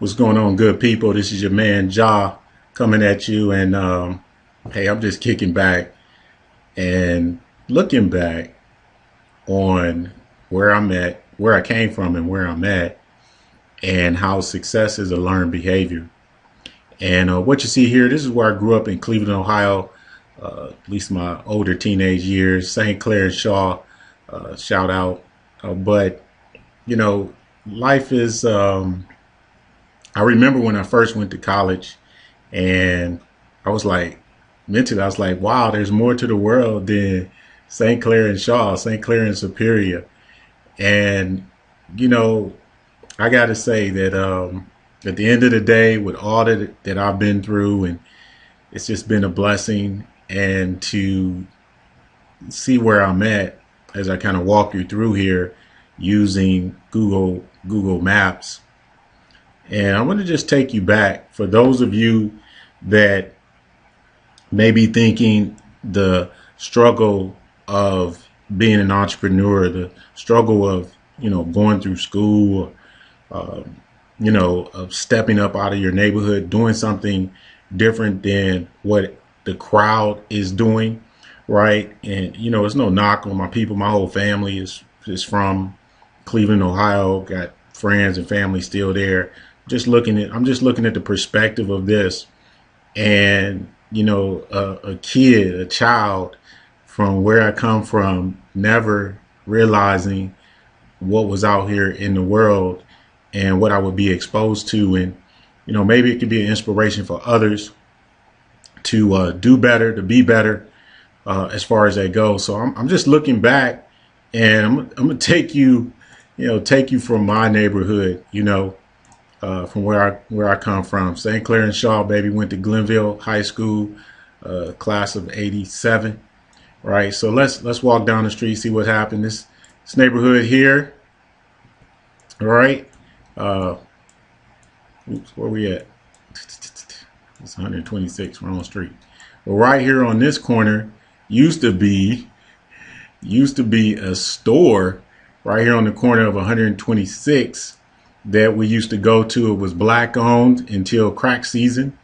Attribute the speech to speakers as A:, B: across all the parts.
A: What's going on, good people? This is your man Ja coming at you, and hey, I'm just kicking back and looking back on where I'm at, where I came from, and where I'm at, and how success is a learned behavior. And what you see here, this is where I grew up in Cleveland, Ohio, at least my older teenage years. St. Clair Shaw, shout out. But you know, life is. I remember when I first went to college, and I was like, mentally, I was like, wow, there's more to the world than St. Clair and Shaw, St. Clair and Superior. And, you know, I got to say that at the end of the day, with all that I've been through, and it's just been a blessing, and to see where I'm at as I kind of walk you through here using Google Maps. And I want to just take you back for those of you that may be thinking the struggle of being an entrepreneur, the struggle of, going through school, of stepping up out of your neighborhood, doing something different than what the crowd is doing, right? And, it's no knock on my people. My whole family is from Cleveland, Ohio, got friends and family still there. I'm just looking at the perspective of this, and a kid, a child from where I come from, never realizing what was out here in the world and what I would be exposed to. And maybe it could be an inspiration for others to do better, to be better, as far as that goes. So I'm just looking back, and I'm gonna take you from my neighborhood, from where I come from. St. Clair and Shaw, baby. Went to Glenville High School, class of '87. Right. So let's walk down the street, see what happened. This neighborhood here. All right. Where we at? It's 126, wrong street. Well, right here on this corner used to be a store right here on the corner of 126 that we used to go to. It was black owned until crack season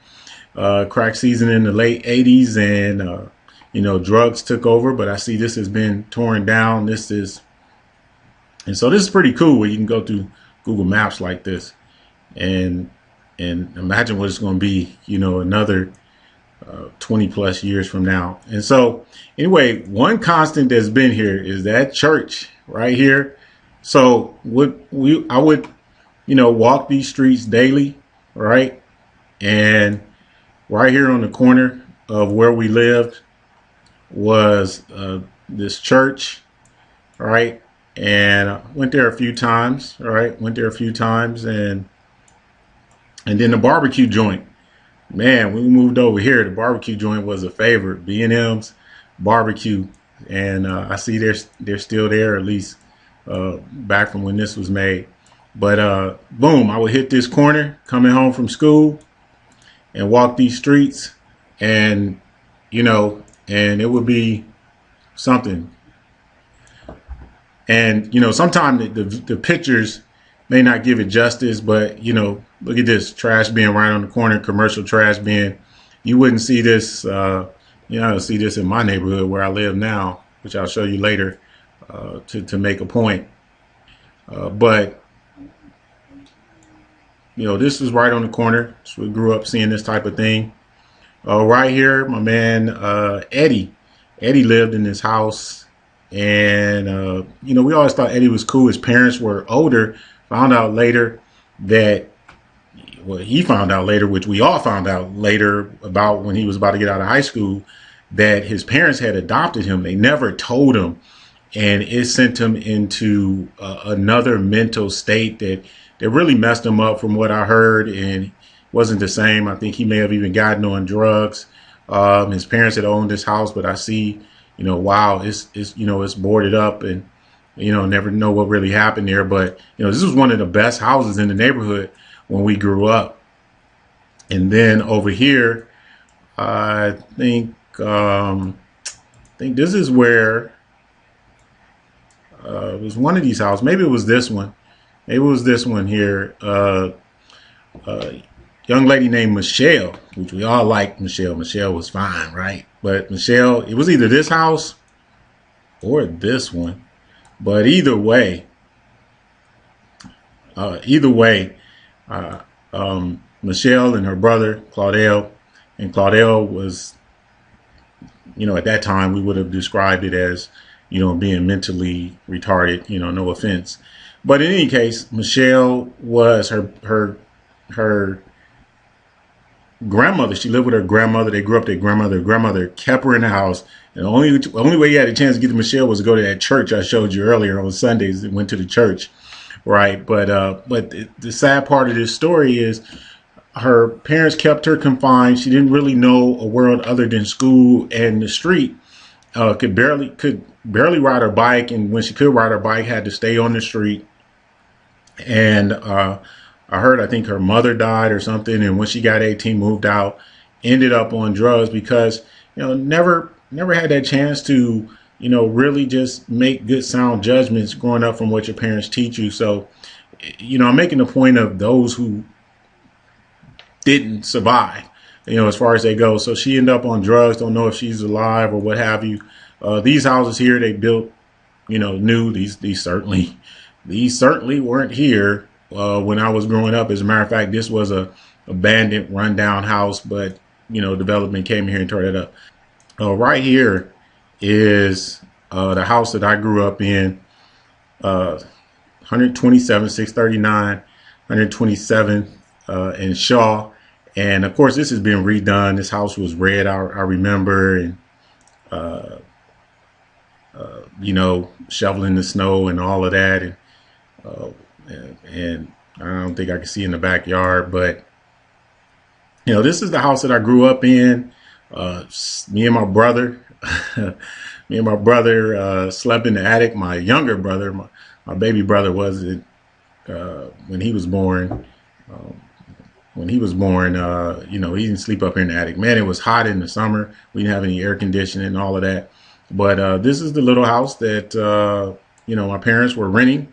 A: in the late 80s, and drugs took over. But I see this has been torn down. And so this is pretty cool, where you can go through Google Maps like this and imagine what it's going to be, another 20 plus years from now. And so anyway, one constant that's been here is that church right here. So I would walk these streets daily, right? And right here on the corner of where we lived was this church, right? And I went there a few times, right? And then the barbecue joint. Man, when we moved over here, the barbecue joint was a favorite. B&M's barbecue, and I see they're still there, at least back from when this was made. But boom, I would hit this corner coming home from school and walk these streets, and and it would be something. And sometimes the pictures may not give it justice, but look at this trash bin right on the corner, commercial trash bin. You wouldn't see this, see this in my neighborhood where I live now, which I'll show you later to make a point. But this is right on the corner. So we grew up seeing this type of thing. Right here, my man Eddie lived in this house, and we always thought Eddie was cool. His parents were older. Found out later that, well, he found out later, which we all found out later, about when he was about to get out of high school, that his parents had adopted him. They never told him, and it sent him into another mental state that really messed him up, from what I heard, and wasn't the same. I think he may have even gotten on drugs. His parents had owned this house, but I see, wow, it's boarded up, and never know what really happened there. But this was one of the best houses in the neighborhood when we grew up. And then over here, I think this is where it was one of these houses. Maybe it was this one. Maybe it was this one here. a young lady named Michelle, which we all liked Michelle. Michelle was fine, right? But Michelle, it was either this house or this one. But either way, uh, Michelle and her brother Claudel, and Claudel was, at that time we would have described it as, being mentally retarded. No offense, but in any case, Michelle was her grandmother. She lived with her grandmother. They grew up. Their grandmother kept her in the house. And the only way you had a chance to get to Michelle was to go to that church I showed you earlier on Sundays. That went to the church, right? But the sad part of this story is her parents kept her confined. She didn't really know a world other than school and the street. Could barely ride her bike, and when she could ride her bike, had to stay on the street. And I think her mother died or something, and when she got 18, moved out, ended up on drugs because never had that chance to really just make good sound judgments growing up from what your parents teach you. So I'm making a point of those who didn't survive, as far as they go. So she ended up on drugs. Don't know if she's alive or what have you. These houses here they built, new. These certainly weren't here when I was growing up. As a matter of fact, this was a abandoned, rundown house, but development came here and tore it up. Right here is the house that I grew up in, 127, 639, 127 in Shaw. And of course, this has been redone. This house was red, I remember, and shoveling the snow and all of that, and I don't think I can see in the backyard, but this is the house that I grew up in. Me and my brother, slept in the attic. My younger brother, my baby brother, was it when he was born. He didn't sleep up here in the attic. Man, it was hot in the summer. We didn't have any air conditioning and all of that. But this is the little house that my parents were renting,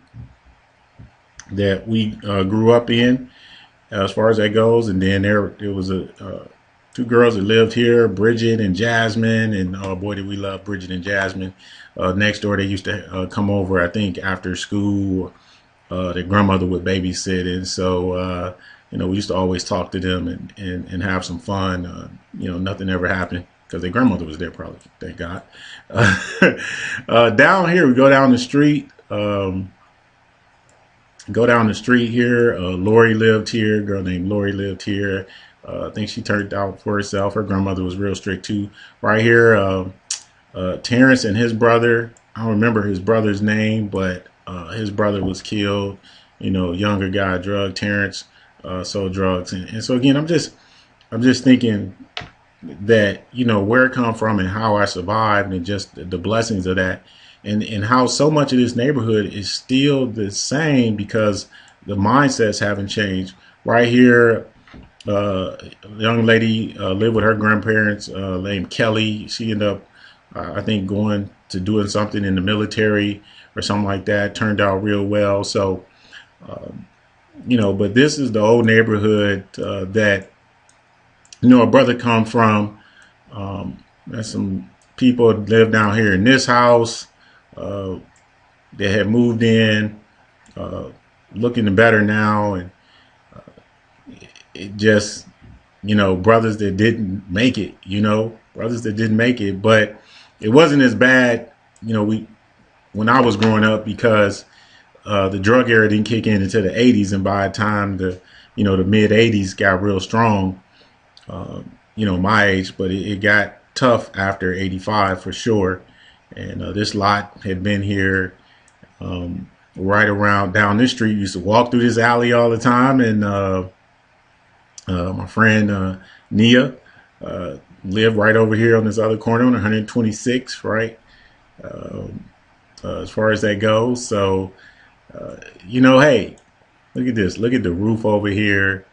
A: that we grew up in, as far as that goes. And then there was two girls that lived here, Bridget and Jasmine, and oh boy, did we love Bridget and Jasmine. Next door, they used to come over, I think, after school. Their grandmother would babysit, and so we used to always talk to them and have some fun. Nothing ever happened because their grandmother was there, probably, thank God. Down here, we go down the street. Here. Lori lived here. A girl named Lori lived here. I think she turned out for herself. Her grandmother was real strict too. Right here, Terrence and his brother. I don't remember his brother's name, but his brother was killed. Younger guy, Terrence sold drugs, and so again, I'm just thinking that where it come from and how I survived, and just the blessings of that, and how so much of this neighborhood is still the same because the mindsets haven't changed. Right here, a young lady lived with her grandparents named Kelly. She ended up, I think, going to doing something in the military or something like that. Turned out real well. So, but this is the old neighborhood that a brother come from. There's some people live down here in this house. They had moved in, looking better now, and it just, brothers that didn't make it, but it wasn't as bad, when I was growing up, because the drug era didn't kick in until the 80s, and by the time the mid 80s got real strong, my age, but it got tough after 85 for sure. And this lot had been here right around down this street. Used to walk through this alley all the time, and my friend Nia lived right over here on this other corner on 126, right? As far as that goes. So, hey, look at this. Look at the roof over here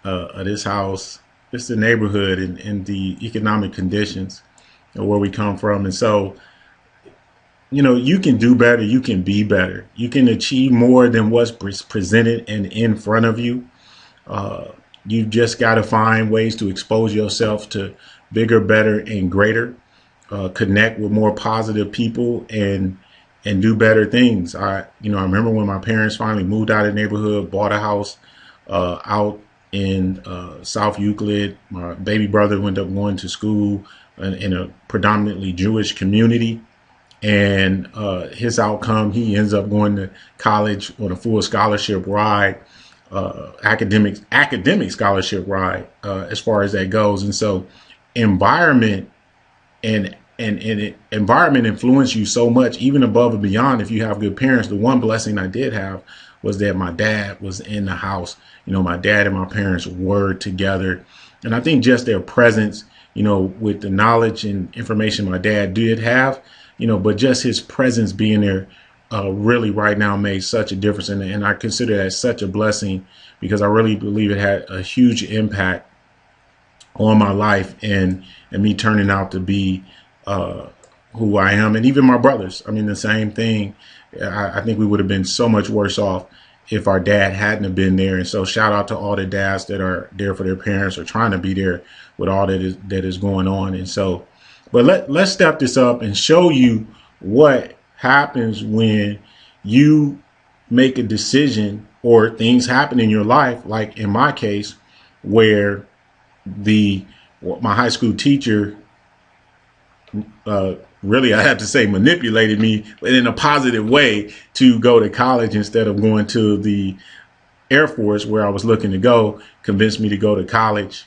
A: of this house. It's the neighborhood and the economic conditions of where we come from. And so, you can do better. You can be better. You can achieve more than what's presented and in front of you. You just got to find ways to expose yourself to bigger, better, and greater. Connect with more positive people and do better things. I remember when my parents finally moved out of the neighborhood, bought a house out in South Euclid. My baby brother ended up going to school in a predominantly Jewish community, and his outcome, he ends up going to college on a full scholarship ride, academic scholarship ride, as far as that goes. And so environment and environment influence you so much, even above and beyond if you have good parents. The one blessing I did have was that my dad was in the house. My dad and my parents were together, and I think just their presence, with the knowledge and information my dad did have, but just his presence being there really right now made such a difference. And I consider that such a blessing, because I really believe it had a huge impact on my life and me turning out to be who I am. And even my brothers, I mean, the same thing. I think we would have been so much worse off if our dad hadn't have been there. And so shout out to all the dads that are there for their parents or trying to be there with all that is going on. And so, but let's step this up and show you what happens when you make a decision or things happen in your life, like in my case, where my high school teacher, really, I have to say, manipulated me, but in a positive way, to go to college instead of going to the Air Force where I was looking to go. Convinced me to go to college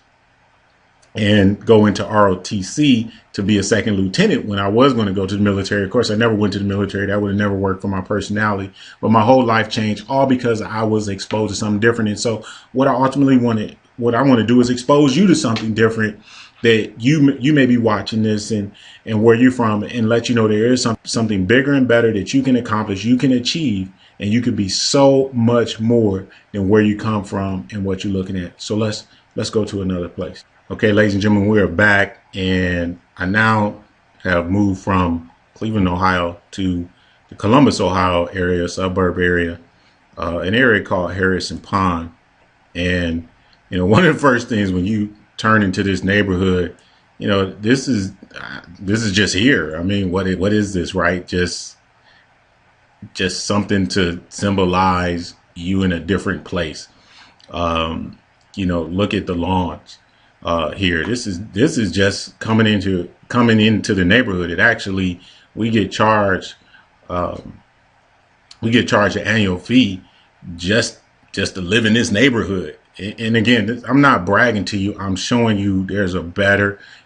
A: and go into ROTC to be a second lieutenant when I was going to go to the military. Of course, I never went to the military. That would have never worked for my personality. But my whole life changed, all because I was exposed to something different. And so what I want to do is expose you to something different, that you may be watching this and where you're from, and let you know there is something bigger and better that you can accomplish, you can achieve, and you can be so much more than where you come from and what you're looking at. So let's go to another place. Okay, ladies and gentlemen, we are back, and I now have moved from Cleveland, Ohio to the Columbus, Ohio area, suburb area, an area called Harrison Pond. And, one of the first things when you turn into this neighborhood, this is just here. I mean, what is this, right? Just something to symbolize you in a different place. Look at the lawns here. This is just coming into the neighborhood. It actually, we get charged an annual fee just to live in this neighborhood. And again, I'm not bragging to you. I'm showing you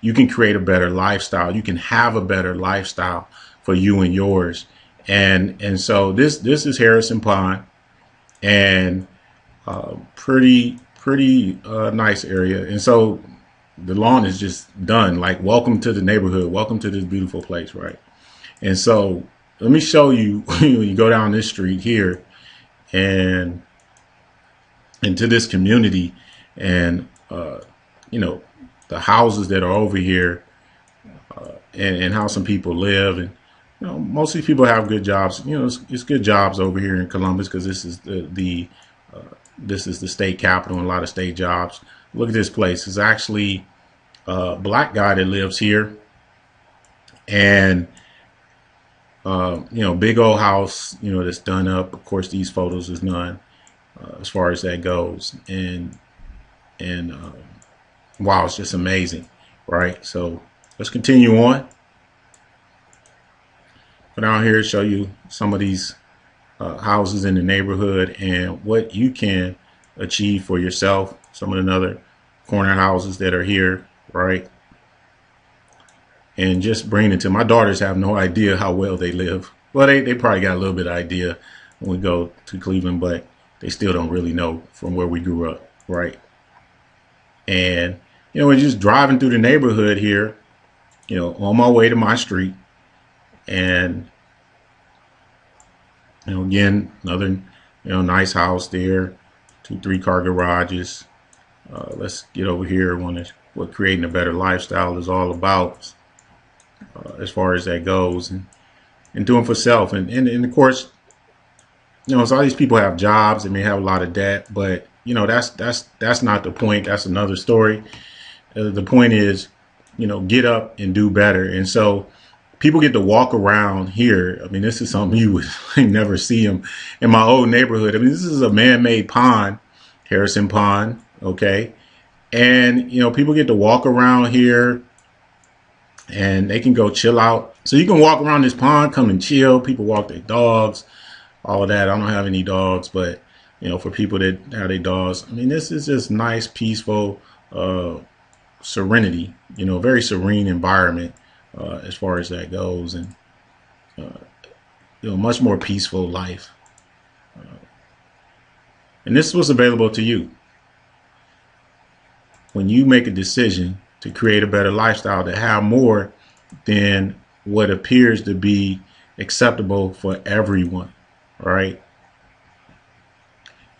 A: you can create a better lifestyle. You can have a better lifestyle for you and yours. And so this is Harrison Pond, and pretty nice area. And so the lawn is just done. Like, welcome to the neighborhood. Welcome to this beautiful place, right? And so let me show you, you go down this street here and into this community, and the houses that are over here, and how some people live. And most of these people have good jobs. It's good jobs over here in Columbus, because this is this is the state capital, and a lot of state jobs. Look at this place. It's actually a black guy that lives here, and big old house, that's done up. Of course, these photos is none. As far as that goes, and wow, it's just amazing, right? So let's continue on. Go down here, show you some of these houses in the neighborhood and what you can achieve for yourself. Some of the other corner houses that are here, right? And just bring it to my daughters have no idea how well they live. Well, they probably got a little bit of idea when we go to Cleveland, but they still don't really know from where we grew up, right? And, we're just driving through the neighborhood here, on my way to my street. And, again, another, nice house there, 2-3 car garages. Let's get over here what creating a better lifestyle is all about, as far as that goes, and doing for self. And of course, so all these people have jobs. They may have a lot of debt, but that's not the point. That's another story. The point is, get up and do better. And so people get to walk around here. I mean, this is something you would never see them in my old neighborhood. I mean, this is a man-made pond, Harrison Pond. Okay. And, people get to walk around here and they can go chill out. So you can walk around this pond, come and chill. People walk their dogs, all of that. I don't have any dogs, but, for people that have their dogs, I mean, this is just nice, peaceful, serenity, very serene environment as far as that goes, and much more peaceful life. And this was available to you when you make a decision to create a better lifestyle, to have more than what appears to be acceptable for everyone. All right.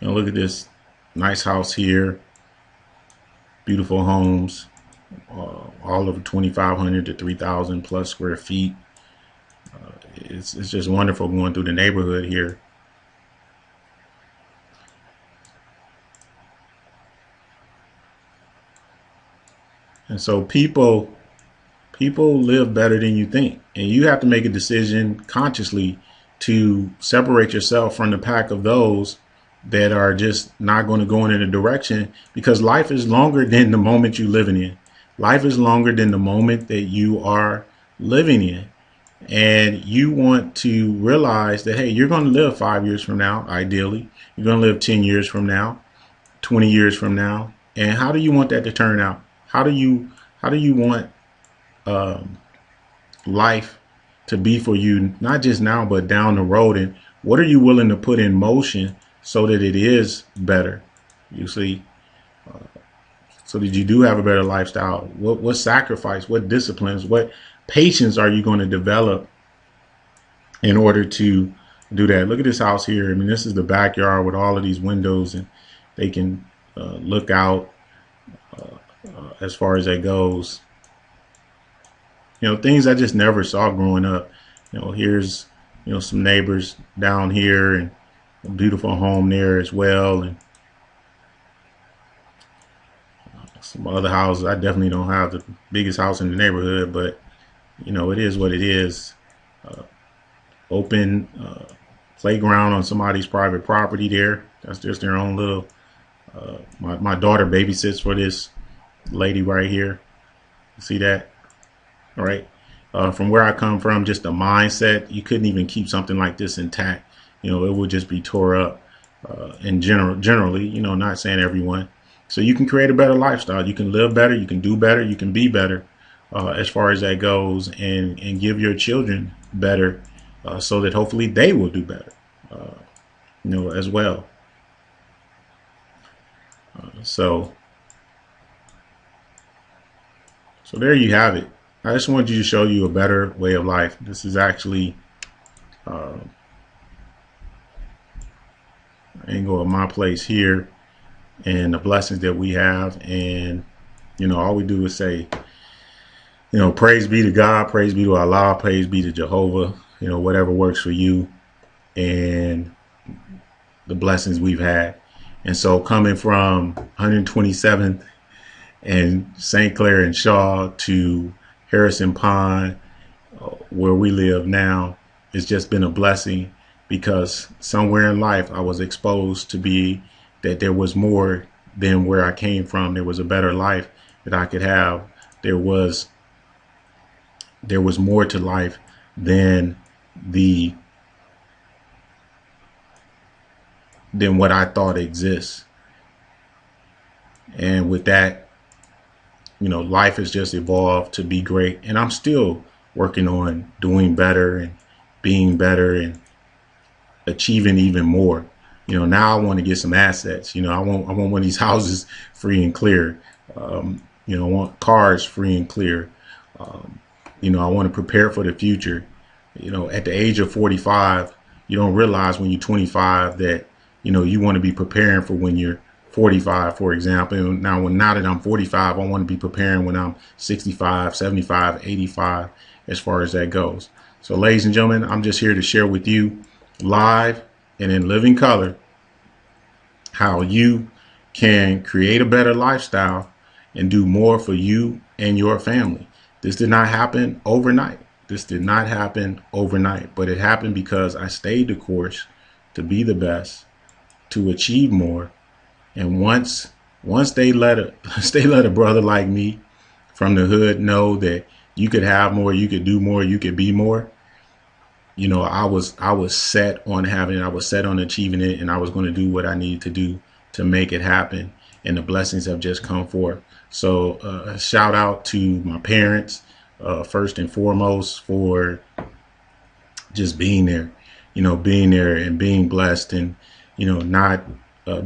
A: Look at this nice house here. Beautiful homes, all over 2,500 to 3,000 plus square feet. It's just wonderful going through the neighborhood here. And so people live better than you think, and you have to make a decision consciously to separate yourself from the pack of those that are just not going to go in a direction, because life is longer than the moment you're living in. Life is longer than the moment that you are living in. And you want to realize that, hey, you're going to live 5 years from now, ideally. You're going to live 10 years from now, 20 years from now. And how do you want that to turn out? How do you want life to be for you, not just now, but down the road? And what are you willing to put in motion so that it is better, you see, so that you do have a better lifestyle? What sacrifice, what disciplines, what patience are you going to develop in order to do that? Look at this house here. I mean, this is the backyard with all of these windows, and they can look out as far as that goes. Things I just never saw growing up. Here's, some neighbors down here, and a beautiful home there as well, and some other houses. I definitely don't have the biggest house in the neighborhood, but it is what it is. Open playground on somebody's private property there. That's just their own little. My daughter babysits for this lady right here. See that? All right. From where I come from, just the mindset, you couldn't even keep something like this intact. It would just be tore up in generally, not saying everyone. So you can create a better lifestyle. You can live better. You can do better. You can be better as far as that goes, and give your children better so that hopefully they will do better, as well. So there you have it. I just wanted to show you a better way of life. This is actually angle of my place here and the blessings that we have. And all we do is say, praise be to God, praise be to Allah, praise be to Jehovah, whatever works for you, and the blessings we've had. And so coming from 127th and St. Clair and Shaw to Harrison Pond, where we live now, it's just been a blessing, because somewhere in life I was exposed to be that there was more than where I came from. There was a better life that I could have. There was more to life than what I thought exists. And with that, life has just evolved to be great. And I'm still working on doing better and being better and achieving even more. Now I want to get some assets. I want one of these houses free and clear. I want cars free and clear. I want to prepare for the future. At the age of 45, you don't realize when you're 25 that, you want to be preparing for when you're 45, for example. Now that I'm 45, I want to be preparing when I'm 65, 75, 85, as far as that goes. So ladies and gentlemen, I'm just here to share with you live and in living color how you can create a better lifestyle and do more for you and your family. This did not happen overnight. This did not happen overnight, but it happened because I stayed the course to be the best, to achieve more. And once they let a they let a brother like me from the hood know that you could have more, you could do more, you could be more, I was set on having it. I was set on achieving it, and I was going to do what I needed to do to make it happen. And the blessings have just come forth. So shout out to my parents, first and foremost, for just being there, being there and being blessed, and not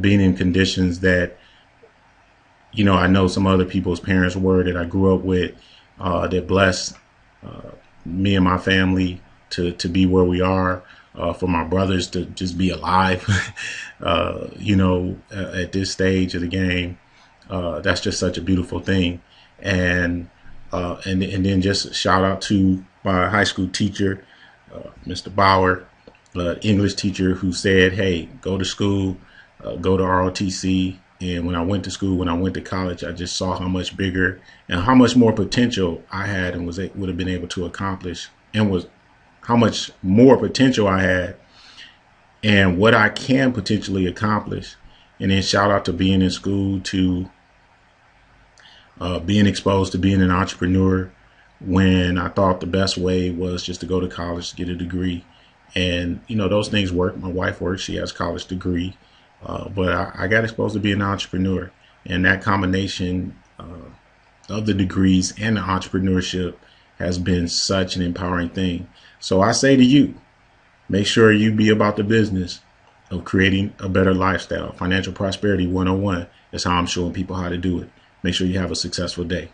A: being in conditions that I know some other people's parents were that I grew up with, that blessed me and my family to be where we are, for my brothers to just be alive, at this stage of the game. That's just such a beautiful thing. And then just shout out to my high school teacher, Mr. Bauer, English teacher, who said, "Hey, go to school, go to ROTC." And when I went to school, when I went to college, I just saw how much bigger and how much more potential I had and would have been able to accomplish, and was how much more potential I had and what I can potentially accomplish. And then shout out to being in school, to being exposed to being an entrepreneur, when I thought the best way was just to go to college to get a degree. And, those things work. My wife works. She has a college degree. But I got exposed to being an entrepreneur. And that combination of the degrees and the entrepreneurship has been such an empowering thing. So I say to you, make sure you be about the business of creating a better lifestyle. Financial Prosperity 101 is how I'm showing people how to do it. Make sure you have a successful day.